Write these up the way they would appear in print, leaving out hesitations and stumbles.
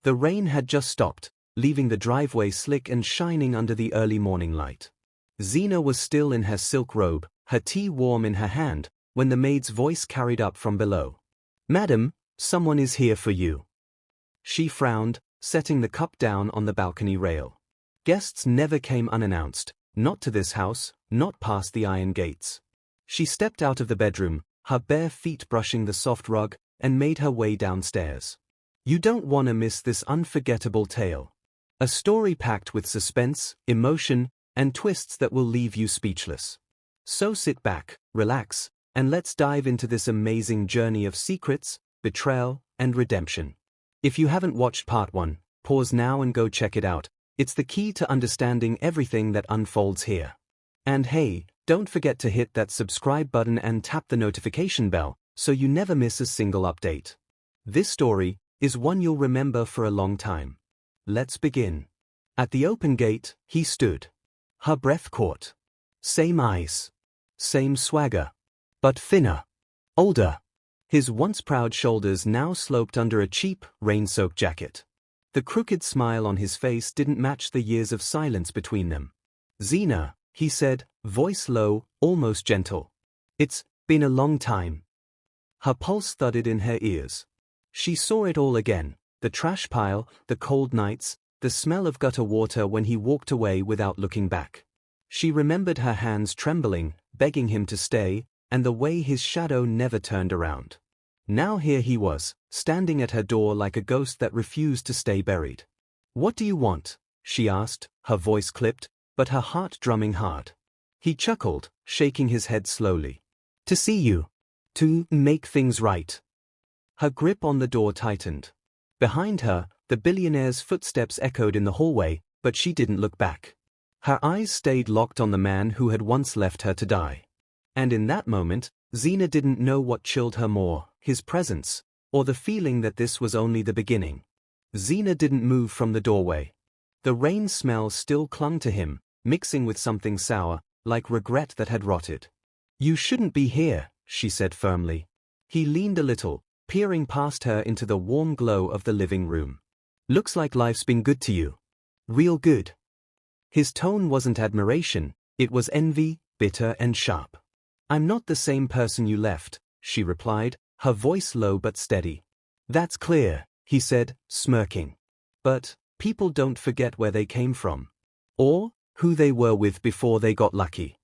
The rain had just stopped, leaving the driveway slick and shining under the early morning light. Zina was still in her silk robe, her tea warm in her hand, when the maid's voice carried up from below. "Madam, someone is here for you." She frowned, setting the cup down on the balcony rail. Guests never came unannounced, not to this house, not past the iron gates. She stepped out of the bedroom, her bare feet brushing the soft rug, and made her way downstairs. You don't want to miss this unforgettable tale. A story packed with suspense, emotion, and twists that will leave you speechless. So sit back, relax, and let's dive into this amazing journey of secrets, betrayal, and redemption. If you haven't watched part 1, pause now and go check it out. It's the key to understanding everything that unfolds here. And hey, don't forget to hit that subscribe button and tap the notification bell so you never miss a single update. This story is one you'll remember for a long time. Let's begin. At the open gate, he stood. Her breath caught. Same eyes. Same swagger. But thinner. Older. His once proud shoulders now sloped under a cheap, rain-soaked jacket. The crooked smile on his face didn't match the years of silence between them. "Zina," he said, voice low, almost gentle. "It's been a long time." Her pulse thudded in her ears. She saw it all again, the trash pile, the cold nights, the smell of gutter water when he walked away without looking back. She remembered her hands trembling, begging him to stay, and the way his shadow never turned around. Now here he was, standing at her door like a ghost that refused to stay buried. "What do you want?" she asked, her voice clipped, but her heart drumming hard. He chuckled, shaking his head slowly. "To see you. To make things right." Her grip on the door tightened. Behind her, the billionaire's footsteps echoed in the hallway, but she didn't look back. Her eyes stayed locked on the man who had once left her to die. And in that moment, Zina didn't know what chilled her more, his presence, or the feeling that this was only the beginning. Zina didn't move from the doorway. The rain smell still clung to him, mixing with something sour, like regret that had rotted. "You shouldn't be here," she said firmly. He leaned a little, peering past her into the warm glow of the living room. "Looks like life's been good to you. Real good." His tone wasn't admiration, it was envy, bitter and sharp. "I'm not the same person you left," she replied, her voice low but steady. "That's clear," he said, smirking. "But people don't forget where they came from. Or who they were with before they got lucky."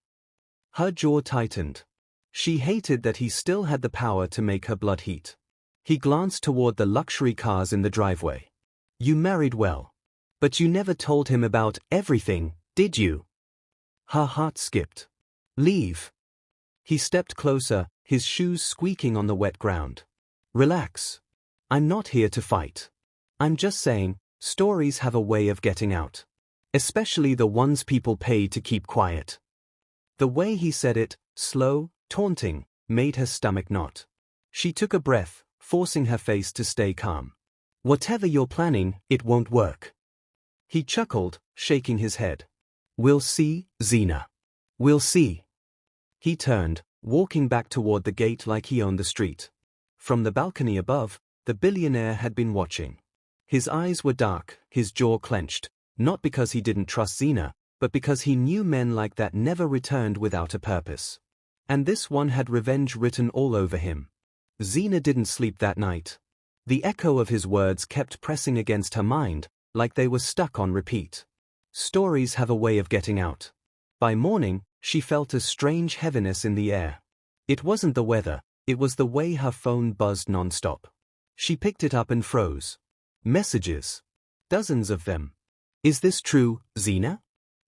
Her jaw tightened. She hated that he still had the power to make her blood heat. He glanced toward the luxury cars in the driveway. "You married well. But you never told him about everything, did you?" Her heart skipped. "Leave." He stepped closer, his shoes squeaking on the wet ground. "Relax. I'm not here to fight. I'm just saying, stories have a way of getting out. Especially the ones people pay to keep quiet." The way he said it, slow, taunting, made her stomach knot. She took a breath, forcing her face to stay calm. "Whatever you're planning, it won't work." He chuckled, shaking his head. "We'll see, Zina. We'll see." He turned, walking back toward the gate like he owned the street. From the balcony above, the billionaire had been watching. His eyes were dark, his jaw clenched, not because he didn't trust Zina, but because he knew men like that never returned without a purpose. And this one had revenge written all over him. Zina didn't sleep that night. The echo of his words kept pressing against her mind, like they were stuck on repeat. Stories have a way of getting out. By morning, she felt a strange heaviness in the air. It wasn't the weather, it was the way her phone buzzed nonstop. She picked it up and froze. Messages. Dozens of them. "Is this true, Zina?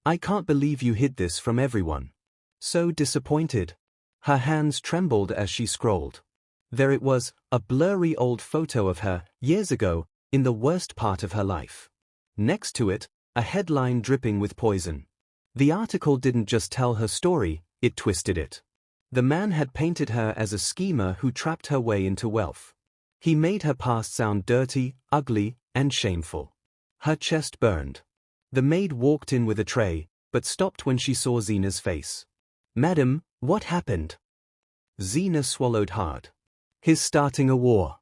I can't believe you hid this from everyone." So disappointed. Her hands trembled as she scrolled. There it was, a blurry old photo of her, years ago, in the worst part of her life. Next to it, a headline dripping with poison. The article didn't just tell her story, it twisted it. The man had painted her as a schemer who trapped her way into wealth. He made her past sound dirty, ugly, and shameful. Her chest burned. The maid walked in with a tray, but stopped when she saw Zina's face. "Madam, what happened?" Zina swallowed hard. "He's starting a war."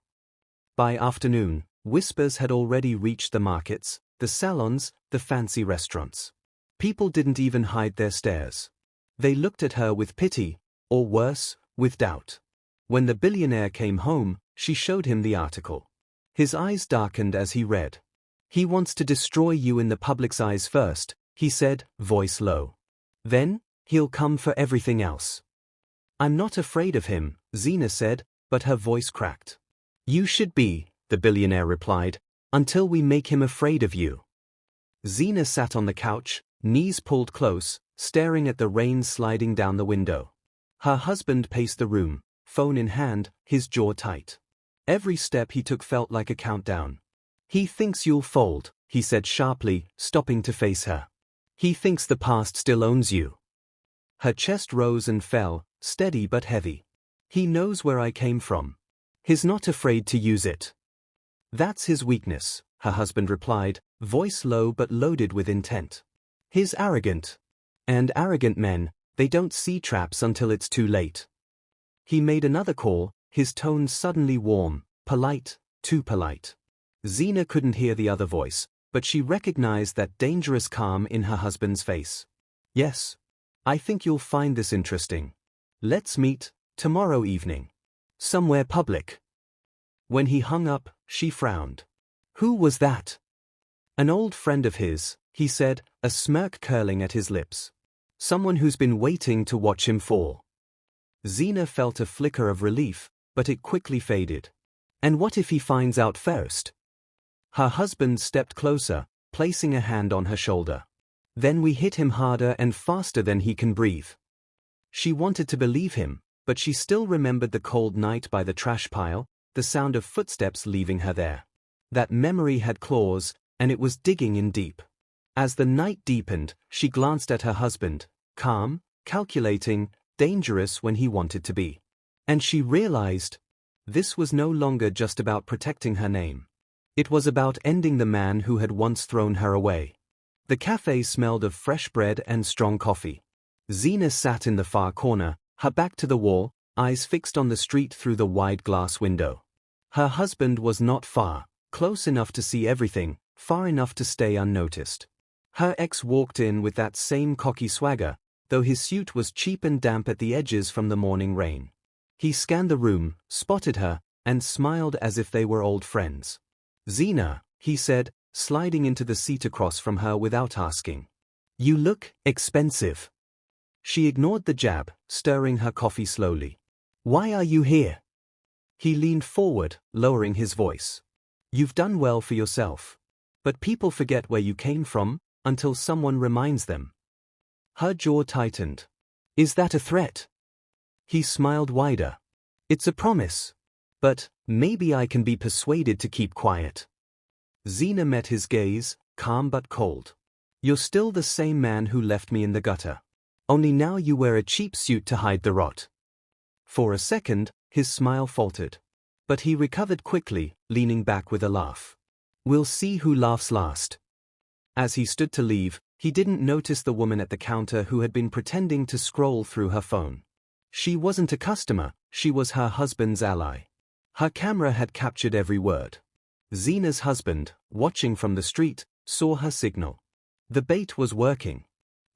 By afternoon, Whispers had already reached the markets, the salons, the fancy restaurants. People didn't even hide their stares. They looked at her with pity, or worse, with doubt. When the billionaire came home, she showed him the article. His eyes darkened as he read. "He wants to destroy you in the public's eyes first," he said, voice low. "Then, he'll come for everything else." "I'm not afraid of him," Zina said, but her voice cracked. "You should be," the billionaire replied, "until we make him afraid of you." Zina sat on the couch, knees pulled close, staring at the rain sliding down the window. Her husband paced the room, phone in hand, his jaw tight. Every step he took felt like a countdown. "He thinks you'll fold," he said sharply, stopping to face her. "He thinks the past still owns you." Her chest rose and fell, steady but heavy. "He knows where I came from. He's not afraid to use it." "That's his weakness," her husband replied, voice low but loaded with intent. "He's arrogant. And arrogant men, they don't see traps until it's too late." He made another call, his tone suddenly warm, polite, too polite. Zina couldn't hear the other voice, but she recognized that dangerous calm in her husband's face. "Yes. I think you'll find this interesting. Let's meet, tomorrow evening. Somewhere public." When he hung up, she frowned. "Who was that?" "An old friend of his," he said, a smirk curling at his lips. "Someone who's been waiting to watch him fall." Zina felt a flicker of relief, but it quickly faded. "And what if he finds out first?" Her husband stepped closer, placing a hand on her shoulder. "Then we hit him harder and faster than he can breathe." She wanted to believe him, but she still remembered the cold night by the trash pile, the sound of footsteps leaving her there. That memory had claws, and it was digging in deep. As the night deepened, she glanced at her husband, calm, calculating, dangerous when he wanted to be. And she realized, this was no longer just about protecting her name. It was about ending the man who had once thrown her away. The cafe smelled of fresh bread and strong coffee. Zina sat in the far corner, her back to the wall, eyes fixed on the street through the wide glass window. Her husband was not far, close enough to see everything, far enough to stay unnoticed. Her ex walked in with that same cocky swagger, though his suit was cheap and damp at the edges from the morning rain. He scanned the room, spotted her, and smiled as if they were old friends. "Zina," he said, sliding into the seat across from her without asking. "You look expensive." She ignored the jab, stirring her coffee slowly. "Why are you here?" He leaned forward, lowering his voice. "You've done well for yourself. But people forget where you came from, until someone reminds them." Her jaw tightened. "Is that a threat?" He smiled wider. "It's a promise. But maybe I can be persuaded to keep quiet." Zina met his gaze, calm but cold. "You're still the same man who left me in the gutter. Only now you wear a cheap suit to hide the rot." For a second, his smile faltered. But he recovered quickly, leaning back with a laugh. "We'll see who laughs last." As he stood to leave, he didn't notice the woman at the counter who had been pretending to scroll through her phone. She wasn't a customer, she was her husband's ally. Her camera had captured every word. Zina's husband, watching from the street, saw her signal. The bait was working.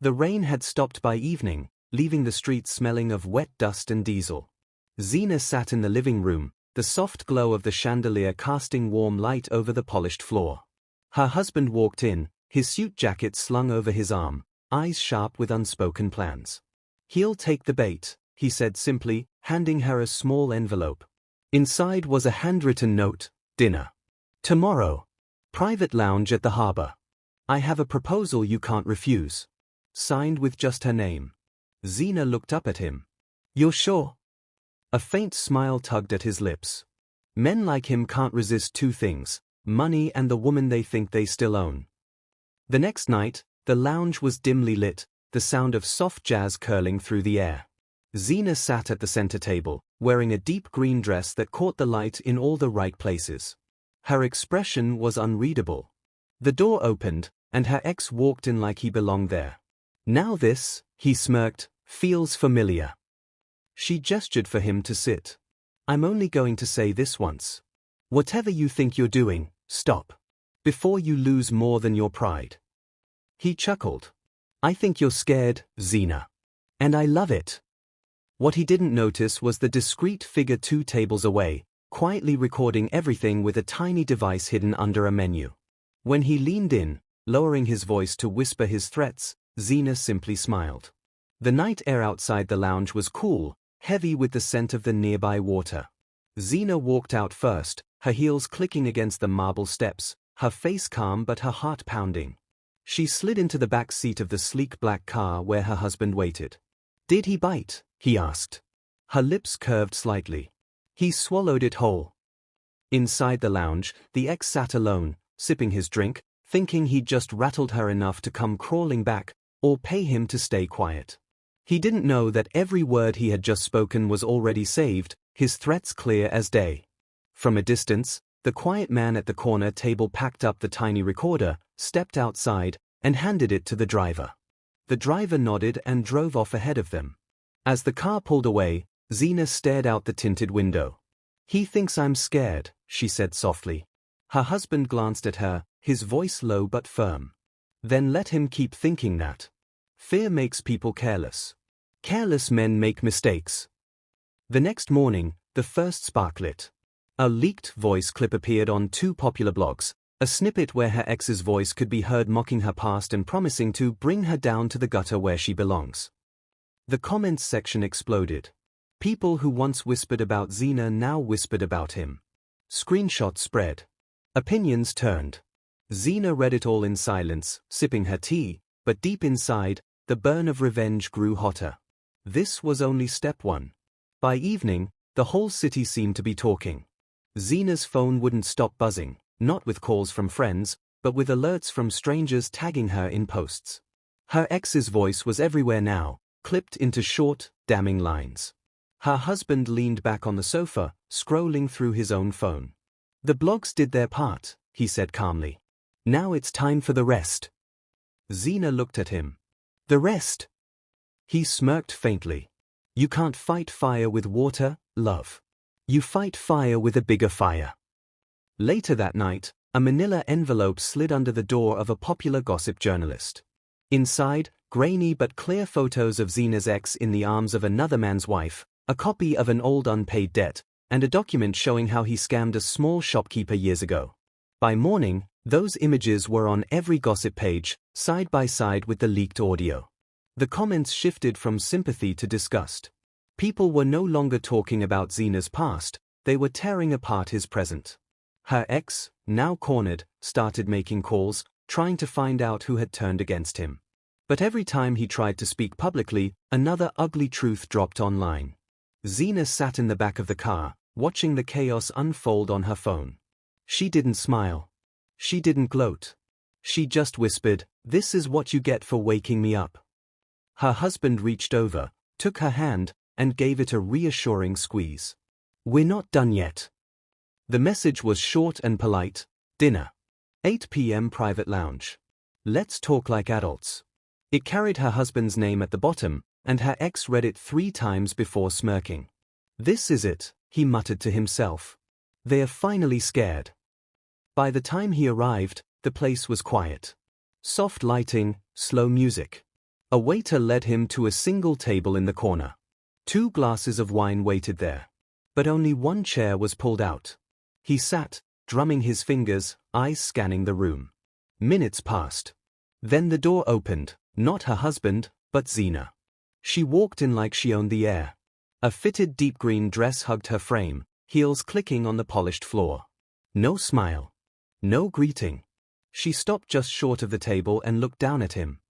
The rain had stopped by evening, leaving the streets smelling of wet dust and diesel. Zina sat in the living room, the soft glow of the chandelier casting warm light over the polished floor. Her husband walked in, his suit jacket slung over his arm, eyes sharp with unspoken plans. "He'll take the bait," he said simply, handing her a small envelope. Inside was a handwritten note, "Dinner. Tomorrow. Private lounge at the harbor. I have a proposal you can't refuse." Signed with just her name. Zina looked up at him. "You're sure?" A faint smile tugged at his lips. Men like him can't resist two things, money and the woman they think they still own. The next night, the lounge was dimly lit, the sound of soft jazz curling through the air. Zina sat at the center table, wearing a deep green dress that caught the light in all the right places. Her expression was unreadable. The door opened, and her ex walked in like he belonged there. "Now this," he smirked, "feels familiar." She gestured for him to sit. "I'm only going to say this once. Whatever you think you're doing, Stop. Before you lose more than your pride. He chuckled. I think you're scared, Zina. And I love it. What he didn't notice was the discreet figure 2 tables away, quietly recording everything with a tiny device hidden under a menu. When he leaned in, lowering his voice to whisper his threats, Zina simply smiled. The night air outside the lounge was cool, heavy with the scent of the nearby water. Zina walked out first, her heels clicking against the marble steps, her face calm but her heart pounding. She slid into the back seat of the sleek black car where her husband waited. Did he bite? He asked. Her lips curved slightly. He swallowed it whole. Inside the lounge, the ex sat alone, sipping his drink, thinking he'd just rattled her enough to come crawling back, or pay him to stay quiet. He didn't know that every word he had just spoken was already saved, his threats clear as day. From a distance, the quiet man at the corner table packed up the tiny recorder, stepped outside, and handed it to the driver. The driver nodded and drove off ahead of them. As the car pulled away, Zina stared out the tinted window. He thinks I'm scared, she said softly. Her husband glanced at her, his voice low but firm. Then let him keep thinking that. Fear makes people careless. Careless men make mistakes. The next morning, the first spark lit. A leaked voice clip appeared on 2 popular blogs, a snippet where her ex's voice could be heard mocking her past and promising to bring her down to the gutter where she belongs. The comments section exploded. People who once whispered about Zina now whispered about him. Screenshots spread. Opinions turned. Zina read it all in silence, sipping her tea, but deep inside, the burn of revenge grew hotter. This was only step 1. By evening, the whole city seemed to be talking. Zina's phone wouldn't stop buzzing, not with calls from friends, but with alerts from strangers tagging her in posts. Her ex's voice was everywhere now, clipped into short, damning lines. Her husband leaned back on the sofa, scrolling through his own phone. The blogs did their part, he said calmly. Now it's time for the rest. Zina looked at him. The rest? He smirked faintly. You can't fight fire with water, love. You fight fire with a bigger fire. Later that night, a manila envelope slid under the door of a popular gossip journalist. Inside, grainy but clear photos of Zina's ex in the arms of another man's wife, a copy of an old unpaid debt, and a document showing how he scammed a small shopkeeper years ago. By morning, those images were on every gossip page, side by side with the leaked audio. The comments shifted from sympathy to disgust. People were no longer talking about Zina's past, they were tearing apart his present. Her ex, now cornered, started making calls, trying to find out who had turned against him. But every time he tried to speak publicly, another ugly truth dropped online. Zina sat in the back of the car, watching the chaos unfold on her phone. She didn't smile. She didn't gloat. She just whispered, "This is what you get for waking me up." Her husband reached over, took her hand, and gave it a reassuring squeeze. "We're not done yet." The message was short and polite. Dinner. 8 p.m. private lounge. Let's talk like adults. It carried her husband's name at the bottom, and her ex read it 3 times before smirking. This is it, he muttered to himself. They are finally scared. By the time he arrived, the place was quiet. Soft lighting, slow music. A waiter led him to a single table in the corner. 2 glasses of wine waited there. But only 1 chair was pulled out. He sat, drumming his fingers, eyes scanning the room. Minutes passed. Then the door opened, not her husband, but Zina. She walked in like she owned the air. A fitted deep green dress hugged her frame, heels clicking on the polished floor. No smile. No greeting. She stopped just short of the table and looked down at him.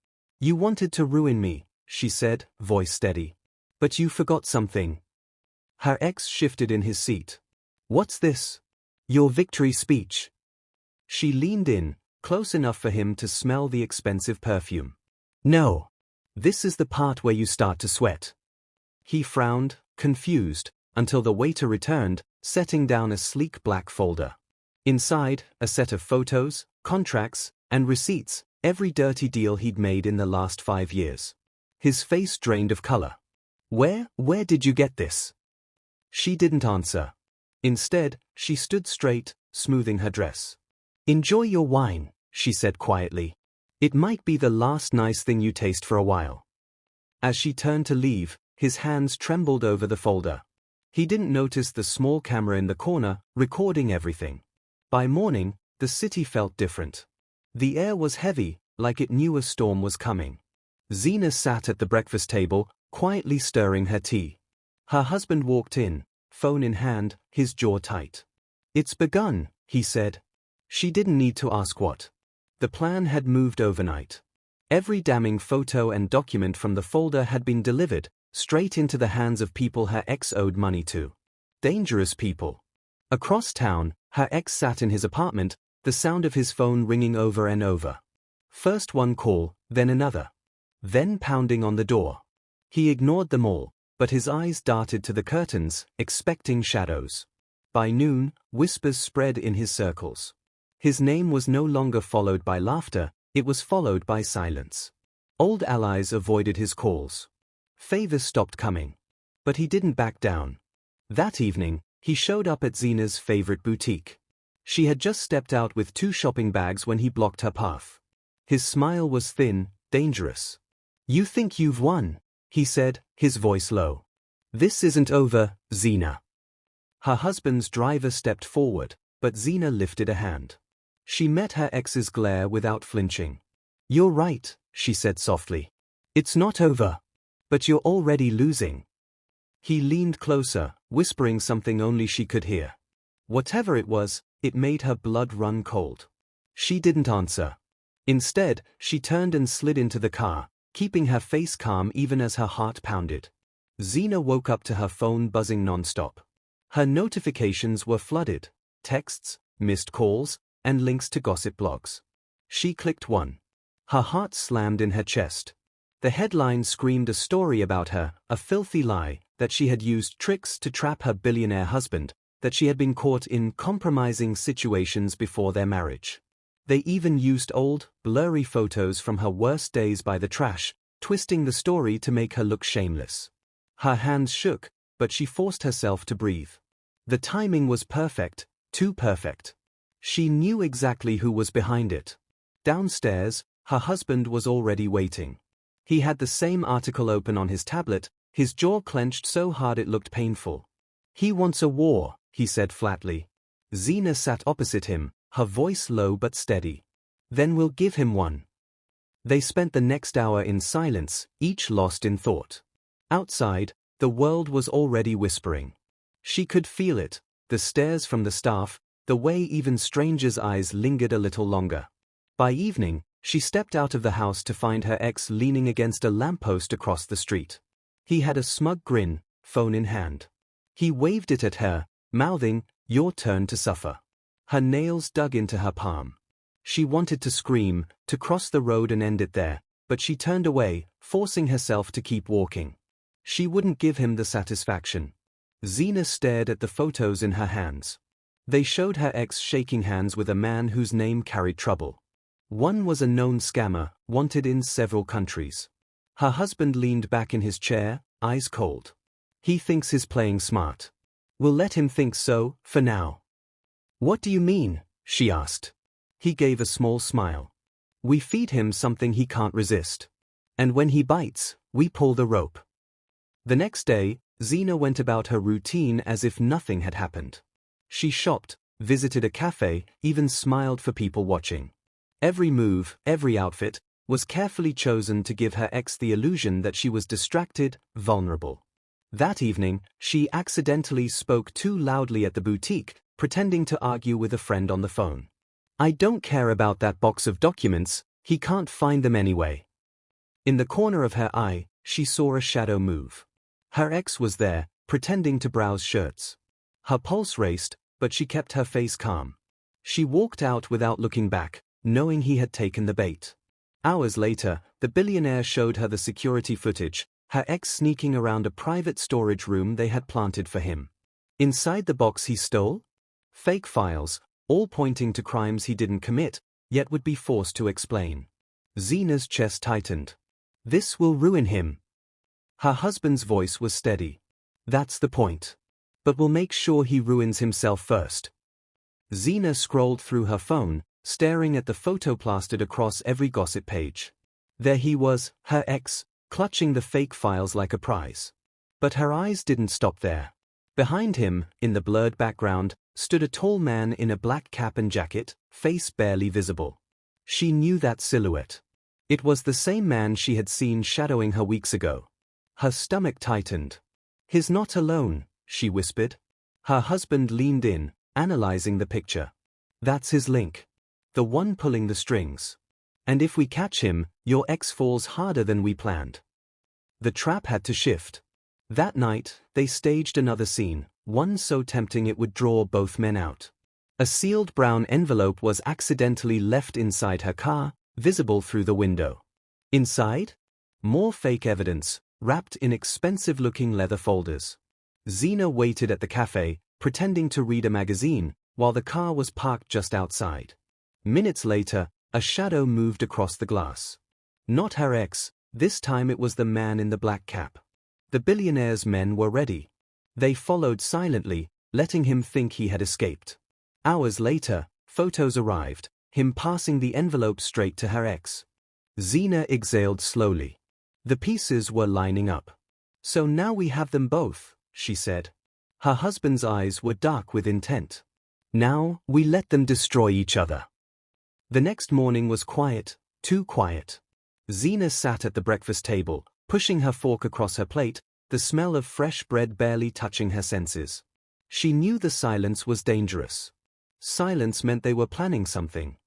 You wanted to ruin me, she said, voice steady. But you forgot something. Her ex shifted in his seat. What's this? Your victory speech. She leaned in, close enough for him to smell the expensive perfume. No. This is the part where you start to sweat. He frowned, confused, until the waiter returned, setting down a sleek black folder. Inside, a set of photos, contracts, and receipts, every dirty deal he'd made in the last 5 years. His face drained of color. Where did you get this? She didn't answer. Instead, she stood straight, smoothing her dress. Enjoy your wine, she said quietly. It might be the last nice thing you taste for a while. As she turned to leave, his hands trembled over the folder. He didn't notice the small camera in the corner, recording everything. By morning, the city felt different. The air was heavy, like it knew a storm was coming. Zina sat at the breakfast table, quietly stirring her tea. Her husband walked in, phone in hand, his jaw tight. "It's begun," he said. She didn't need to ask what. The plan had moved overnight. Every damning photo and document from the folder had been delivered, straight into the hands of people her ex owed money to. Dangerous people. Across town, her ex sat in his apartment, the sound of his phone ringing over and over. First one call, then another. Then pounding on the door. He ignored them all, but his eyes darted to the curtains, expecting shadows. By noon, whispers spread in his circles. His name was no longer followed by laughter, it was followed by silence. Old allies avoided his calls. Favors stopped coming. But he didn't back down. That evening, he showed up at Zina's favorite boutique. She had just stepped out with 2 shopping bags when he blocked her path. His smile was thin, dangerous. "You think you've won," he said, his voice low. "This isn't over, Zina." Her husband's driver stepped forward, but Zina lifted a hand. She met her ex's glare without flinching. "You're right," she said softly. "It's not over. But you're already losing." He leaned closer, whispering something only she could hear. Whatever it was, it made her blood run cold. She didn't answer. Instead, she turned and slid into the car, keeping her face calm even as her heart pounded. Zina woke up to her phone buzzing nonstop. Her notifications were flooded: texts, missed calls, and links to gossip blogs. She clicked one. Her heart slammed in her chest. The headline screamed a story about her, a filthy lie, that she had used tricks to trap her billionaire husband, that she had been caught in compromising situations before their marriage. They even used old, blurry photos from her worst days by the trash, twisting the story to make her look shameless. Her hands shook, but she forced herself to breathe. The timing was perfect, too perfect. She knew exactly who was behind it. Downstairs, her husband was already waiting. He had the same article open on his tablet, his jaw clenched so hard it looked painful. "He wants a war," he said flatly. Zina sat opposite him, her voice low but steady. "Then we'll give him one." They spent the next hour in silence, each lost in thought. Outside, the world was already whispering. She could feel it, the stares from the staff, the way even strangers' eyes lingered a little longer. By evening, she stepped out of the house to find her ex leaning against a lamppost across the street. He had a smug grin, phone in hand. He waved it at her, mouthing, "Your turn to suffer." Her nails dug into her palm. She wanted to scream, to cross the road and end it there, but she turned away, forcing herself to keep walking. She wouldn't give him the satisfaction. Zina stared at the photos in her hands. They showed her ex shaking hands with a man whose name carried trouble. One was a known scammer, wanted in several countries. Her husband leaned back in his chair, eyes cold. "He thinks he's playing smart. We'll let him think so, for now." "What do you mean?" she asked. He gave a small smile. "We feed him something he can't resist. And when he bites, we pull the rope." The next day, Zina went about her routine as if nothing had happened. She shopped, visited a cafe, even smiled for people watching. Every move, every outfit, was carefully chosen to give her ex the illusion that she was distracted, vulnerable. That evening, she accidentally spoke too loudly at the boutique, pretending to argue with a friend on the phone. "I don't care about that box of documents, he can't find them anyway." In the corner of her eye, she saw a shadow move. Her ex was there, pretending to browse shirts. Her pulse raced, but she kept her face calm. She walked out without looking back, knowing he had taken the bait. Hours later, the billionaire showed her the security footage, her ex sneaking around a private storage room they had planted for him. Inside the box he stole? Fake files, all pointing to crimes he didn't commit, yet would be forced to explain. Zina's chest tightened. "This will ruin him." Her husband's voice was steady. "That's the point. But we'll make sure he ruins himself first." Zina scrolled through her phone, staring at the photo plastered across every gossip page. There he was, her ex, clutching the fake files like a prize. But her eyes didn't stop there. Behind him, in the blurred background, stood a tall man in a black cap and jacket, face barely visible. She knew that silhouette. It was the same man she had seen shadowing her weeks ago. Her stomach tightened. "He's not alone," she whispered. Her husband leaned in, analyzing the picture. "That's his link. The one pulling the strings. And if we catch him, your ex falls harder than we planned." The trap had to shift. That night, they staged another scene, one so tempting it would draw both men out. A sealed brown envelope was accidentally left inside her car, visible through the window. Inside? More fake evidence, wrapped in expensive-looking leather folders. Zina waited at the cafe, pretending to read a magazine, while the car was parked just outside. Minutes later, a shadow moved across the glass. Not her ex, this time it was the man in the black cap. The billionaire's men were ready. They followed silently, letting him think he had escaped. Hours later, photos arrived, him passing the envelope straight to her ex. Zina exhaled slowly. The pieces were lining up. "So now we have them both," she said. Her husband's eyes were dark with intent. "Now, we let them destroy each other." The next morning was quiet, too quiet. Zina sat at the breakfast table, pushing her fork across her plate, the smell of fresh bread barely touching her senses. She knew the silence was dangerous. Silence meant they were planning something.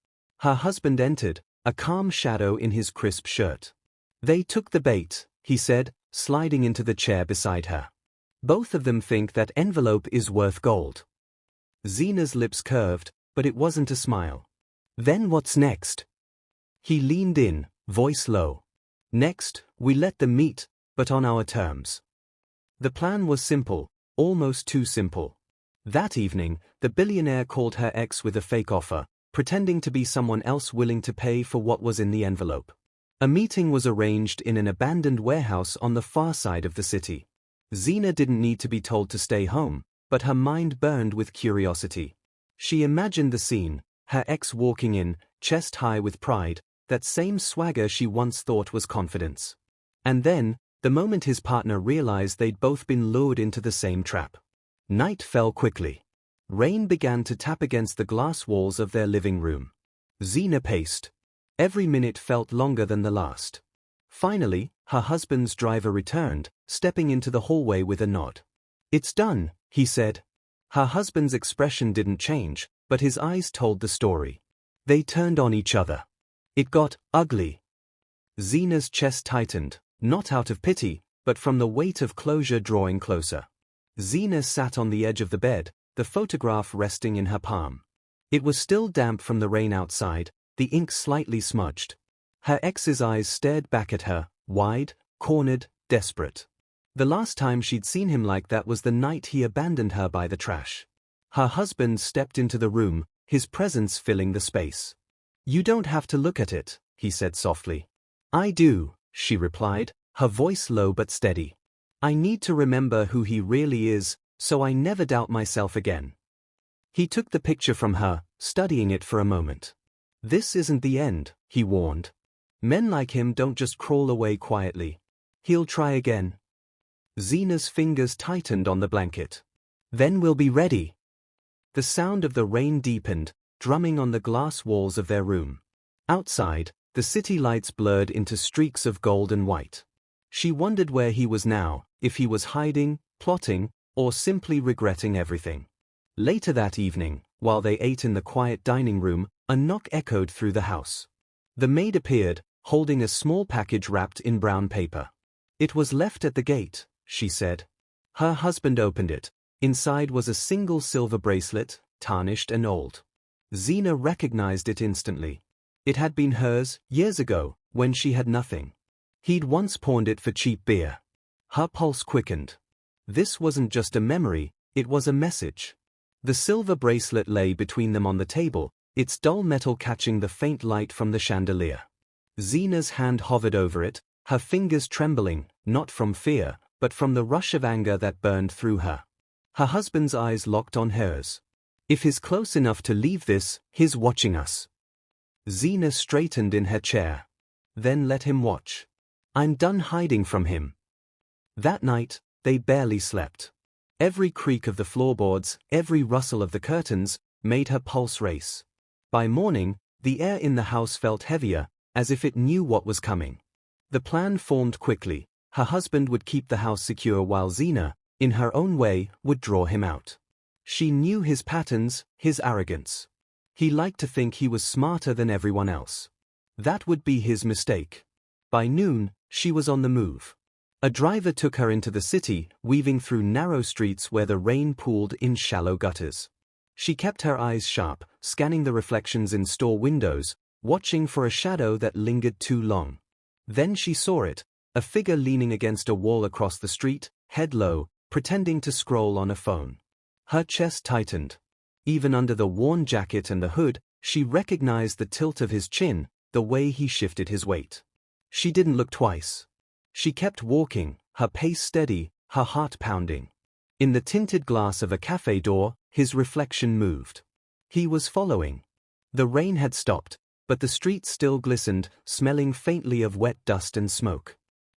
Her husband entered, a calm shadow in his crisp shirt. "They took the bait," he said, sliding into the chair beside her. "Both of them think that envelope is worth gold." Zina's lips curved, but it wasn't a smile. "Then what's next?" He leaned in, voice low. "Next, we let them meet, but on our terms." The plan was simple, almost too simple. That evening, the billionaire called her ex with a fake offer, pretending to be someone else willing to pay for what was in the envelope. A meeting was arranged in an abandoned warehouse on the far side of the city. Zina didn't need to be told to stay home, but her mind burned with curiosity. She imagined the scene, her ex walking in, chest high with pride, that same swagger she once thought was confidence. And then, the moment his partner realized they'd both been lured into the same trap. Night fell quickly. Rain began to tap against the glass walls of their living room. Zina paced. Every minute felt longer than the last. Finally, her husband's driver returned, stepping into the hallway with a nod. "It's done," he said. Her husband's expression didn't change, but his eyes told the story. They turned on each other. It got ugly. Zina's chest tightened, not out of pity, but from the weight of closure drawing closer. Zina sat on the edge of the bed, the photograph resting in her palm. It was still damp from the rain outside, the ink slightly smudged. Her ex's eyes stared back at her, wide, cornered, desperate. The last time she'd seen him like that was the night he abandoned her by the trash. Her husband stepped into the room, his presence filling the space. "You don't have to look at it," he said softly. "I do," she replied, her voice low but steady. "I need to remember who he really is, so I never doubt myself again." He took the picture from her, studying it for a moment. "This isn't the end," he warned. "Men like him don't just crawl away quietly. He'll try again." Zina's fingers tightened on the blanket. "Then we'll be ready." The sound of the rain deepened, drumming on the glass walls of their room. Outside, the city lights blurred into streaks of gold and white. She wondered where he was now, if he was hiding, plotting, or simply regretting everything. Later that evening, while they ate in the quiet dining room, a knock echoed through the house. The maid appeared, holding a small package wrapped in brown paper. "It was left at the gate," she said. Her husband opened it. Inside was a single silver bracelet, tarnished and old. Zina recognized it instantly. It had been hers, years ago, when she had nothing. He'd once pawned it for cheap beer. Her pulse quickened. This wasn't just a memory, it was a message. The silver bracelet lay between them on the table, its dull metal catching the faint light from the chandelier. Zina's hand hovered over it, her fingers trembling, not from fear, but from the rush of anger that burned through her. Her husband's eyes locked on hers. "If he's close enough to leave this, he's watching us." Zina straightened in her chair. Then let him watch. I'm done hiding from him. That night, they barely slept. Every creak of the floorboards, every rustle of the curtains, made her pulse race. By morning, the air in the house felt heavier, as if it knew what was coming. The plan formed quickly. Her husband would keep the house secure while Zina, in her own way, would draw him out. She knew his patterns, his arrogance. He liked to think he was smarter than everyone else. That would be his mistake. By noon, she was on the move. A driver took her into the city, weaving through narrow streets where the rain pooled in shallow gutters. She kept her eyes sharp, scanning the reflections in store windows, watching for a shadow that lingered too long. Then she saw it, a figure leaning against a wall across the street, head low, pretending to scroll on a phone. Her chest tightened. Even under the worn jacket and the hood, she recognized the tilt of his chin, the way he shifted his weight. She didn't look twice. She kept walking, her pace steady, her heart pounding. In the tinted glass of a cafe door, his reflection moved. He was following. The rain had stopped, but the street still glistened, smelling faintly of wet dust and smoke.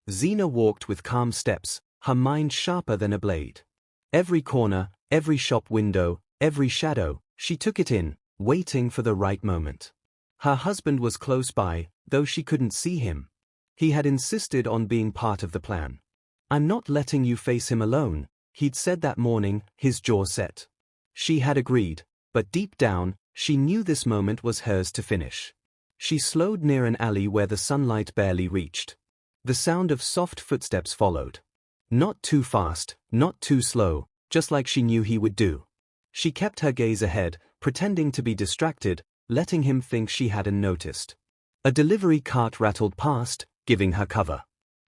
Zina walked with calm steps, her mind sharper than a blade. Every corner, every shop window, every shadow, she took it in, waiting for the right moment. Her husband was close by, though she couldn't see him. He had insisted on being part of the plan. I'm not letting you face him alone, he'd said that morning, his jaw set. She had agreed, but deep down, she knew this moment was hers to finish. She slowed near an alley where the sunlight barely reached. The sound of soft footsteps followed. Not too fast, not too slow, just like she knew he would do. She kept her gaze ahead, pretending to be distracted, letting him think she hadn't noticed. A delivery cart rattled past, giving her cover.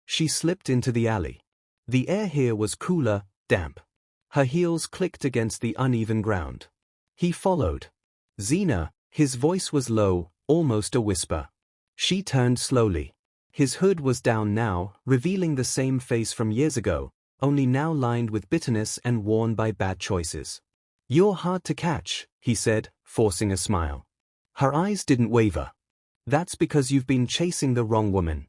She slipped into the alley. The air here was cooler, damp. Her heels clicked against the uneven ground. He followed. Zina, his voice was low, almost a whisper. She turned slowly. His hood was down now, revealing the same face from years ago, only now lined with bitterness and worn by bad choices. You're hard to catch, he said, forcing a smile. Her eyes didn't waver. That's because you've been chasing the wrong woman.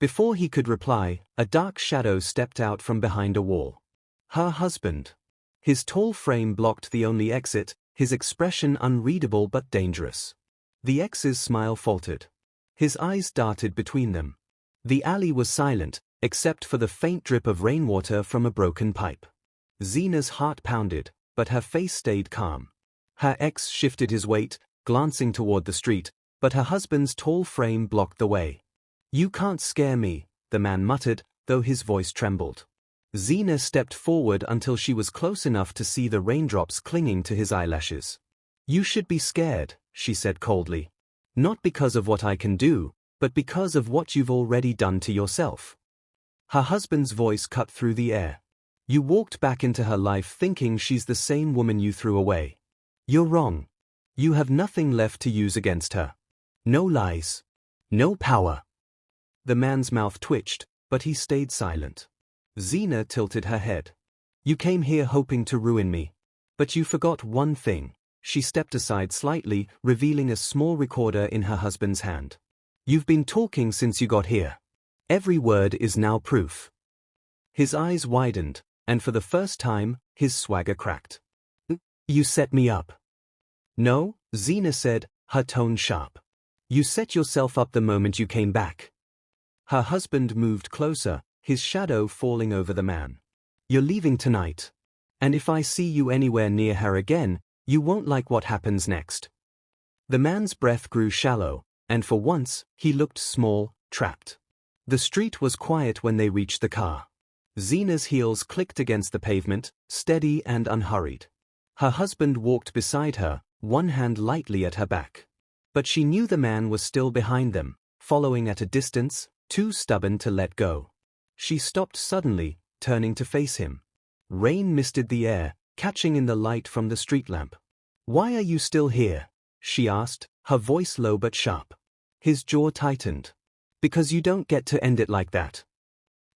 Before he could reply, a dark shadow stepped out from behind a wall. Her husband. His tall frame blocked the only exit, his expression unreadable but dangerous. The ex's smile faltered. His eyes darted between them. The alley was silent, except for the faint drip of rainwater from a broken pipe. Zina's heart pounded, but her face stayed calm. Her ex shifted his weight, glancing toward the street, but her husband's tall frame blocked the way. You can't scare me, the man muttered, though his voice trembled. Zina stepped forward until she was close enough to see the raindrops clinging to his eyelashes. You should be scared, she said coldly. Not because of what I can do, but because of what you've already done to yourself. Her husband's voice cut through the air. You walked back into her life thinking she's the same woman you threw away. You're wrong. You have nothing left to use against her. No lies. No power. The man's mouth twitched, but he stayed silent. Zina tilted her head. You came here hoping to ruin me. But you forgot one thing. She stepped aside slightly, revealing a small recorder in her husband's hand. You've been talking since you got here. Every word is now proof. His eyes widened, and for the first time, his swagger cracked. You set me up. No, Zina said, her tone sharp. You set yourself up the moment you came back. Her husband moved closer, his shadow falling over the man. You're leaving tonight. And if I see you anywhere near her again, you won't like what happens next. The man's breath grew shallow, and for once, he looked small, trapped. The street was quiet when they reached the car. Zina's heels clicked against the pavement, steady and unhurried. Her husband walked beside her, one hand lightly at her back. But she knew the man was still behind them, following at a distance, too stubborn to let go. She stopped suddenly, turning to face him. Rain misted the air, catching in the light from the street lamp. Why are you still here? She asked, her voice low but sharp. His jaw tightened. Because you don't get to end it like that.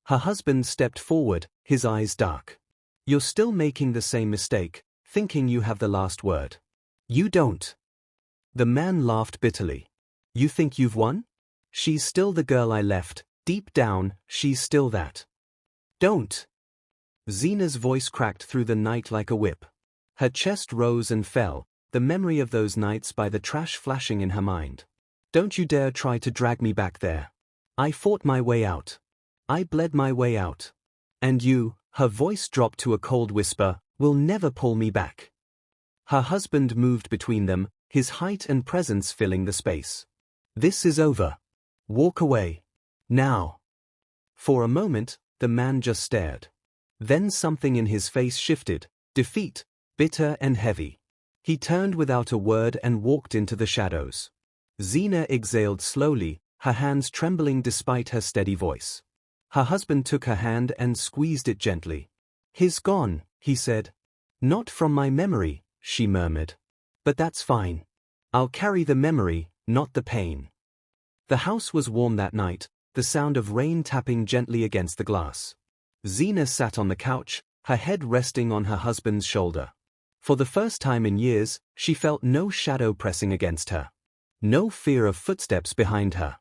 Her husband stepped forward, his eyes dark. You're still making the same mistake, thinking you have the last word. You don't. The man laughed bitterly. You think you've won? She's still the girl I left, deep down, she's still that. Don't. Zina's voice cracked through the night like a whip. Her chest rose and fell, the memory of those nights by the trash flashing in her mind. Don't you dare try to drag me back there. I fought my way out. I bled my way out. And you, her voice dropped to a cold whisper, will never pull me back. Her husband moved between them, his height and presence filling the space. This is over. Walk away. Now. For a moment, the man just stared. Then something in his face shifted, defeat, bitter and heavy. He turned without a word and walked into the shadows. Zina exhaled slowly, her hands trembling despite her steady voice. Her husband took her hand and squeezed it gently. He's gone, he said. Not from my memory, she murmured. But that's fine. I'll carry the memory, not the pain. The house was warm that night, the sound of rain tapping gently against the glass. Zina sat on the couch, her head resting on her husband's shoulder. For the first time in years, she felt no shadow pressing against her. No fear of footsteps behind her.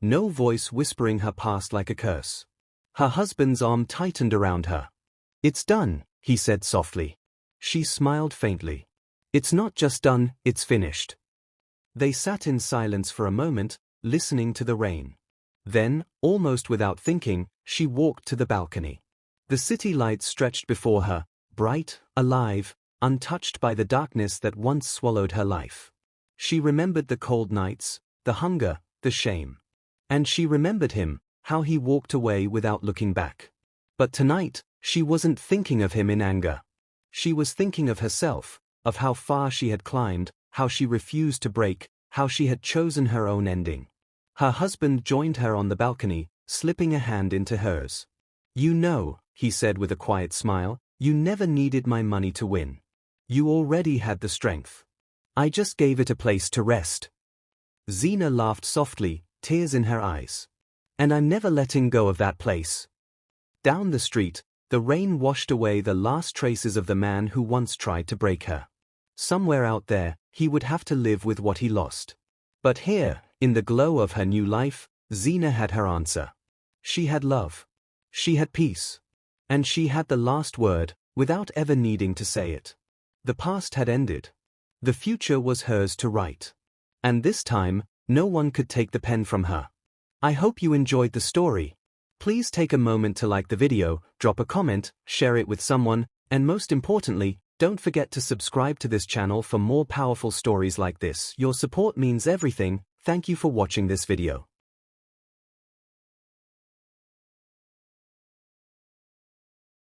No voice whispering her past like a curse. Her husband's arm tightened around her. It's done, he said softly. She smiled faintly. It's not just done, it's finished. They sat in silence for a moment, listening to the rain. Then, almost without thinking, she walked to the balcony. The city lights stretched before her, bright, alive, untouched by the darkness that once swallowed her life. She remembered the cold nights, the hunger, the shame. And she remembered him, how he walked away without looking back. But tonight, she wasn't thinking of him in anger. She was thinking of herself, of how far she had climbed, how she refused to break, how she had chosen her own ending. Her husband joined her on the balcony, slipping a hand into hers. You know, he said with a quiet smile, you never needed my money to win. You already had the strength. I just gave it a place to rest. Zina laughed softly, tears in her eyes. And I'm never letting go of that place. Down the street, the rain washed away the last traces of the man who once tried to break her. Somewhere out there, he would have to live with what he lost. But here, in the glow of her new life, Zina had her answer. She had love. She had peace. And she had the last word, without ever needing to say it. The past had ended. The future was hers to write. And this time, no one could take the pen from her. I hope you enjoyed the story. Please take a moment to like the video, drop a comment, share it with someone, and most importantly, don't forget to subscribe to this channel for more powerful stories like this. Your support means everything. Thank you for watching this video.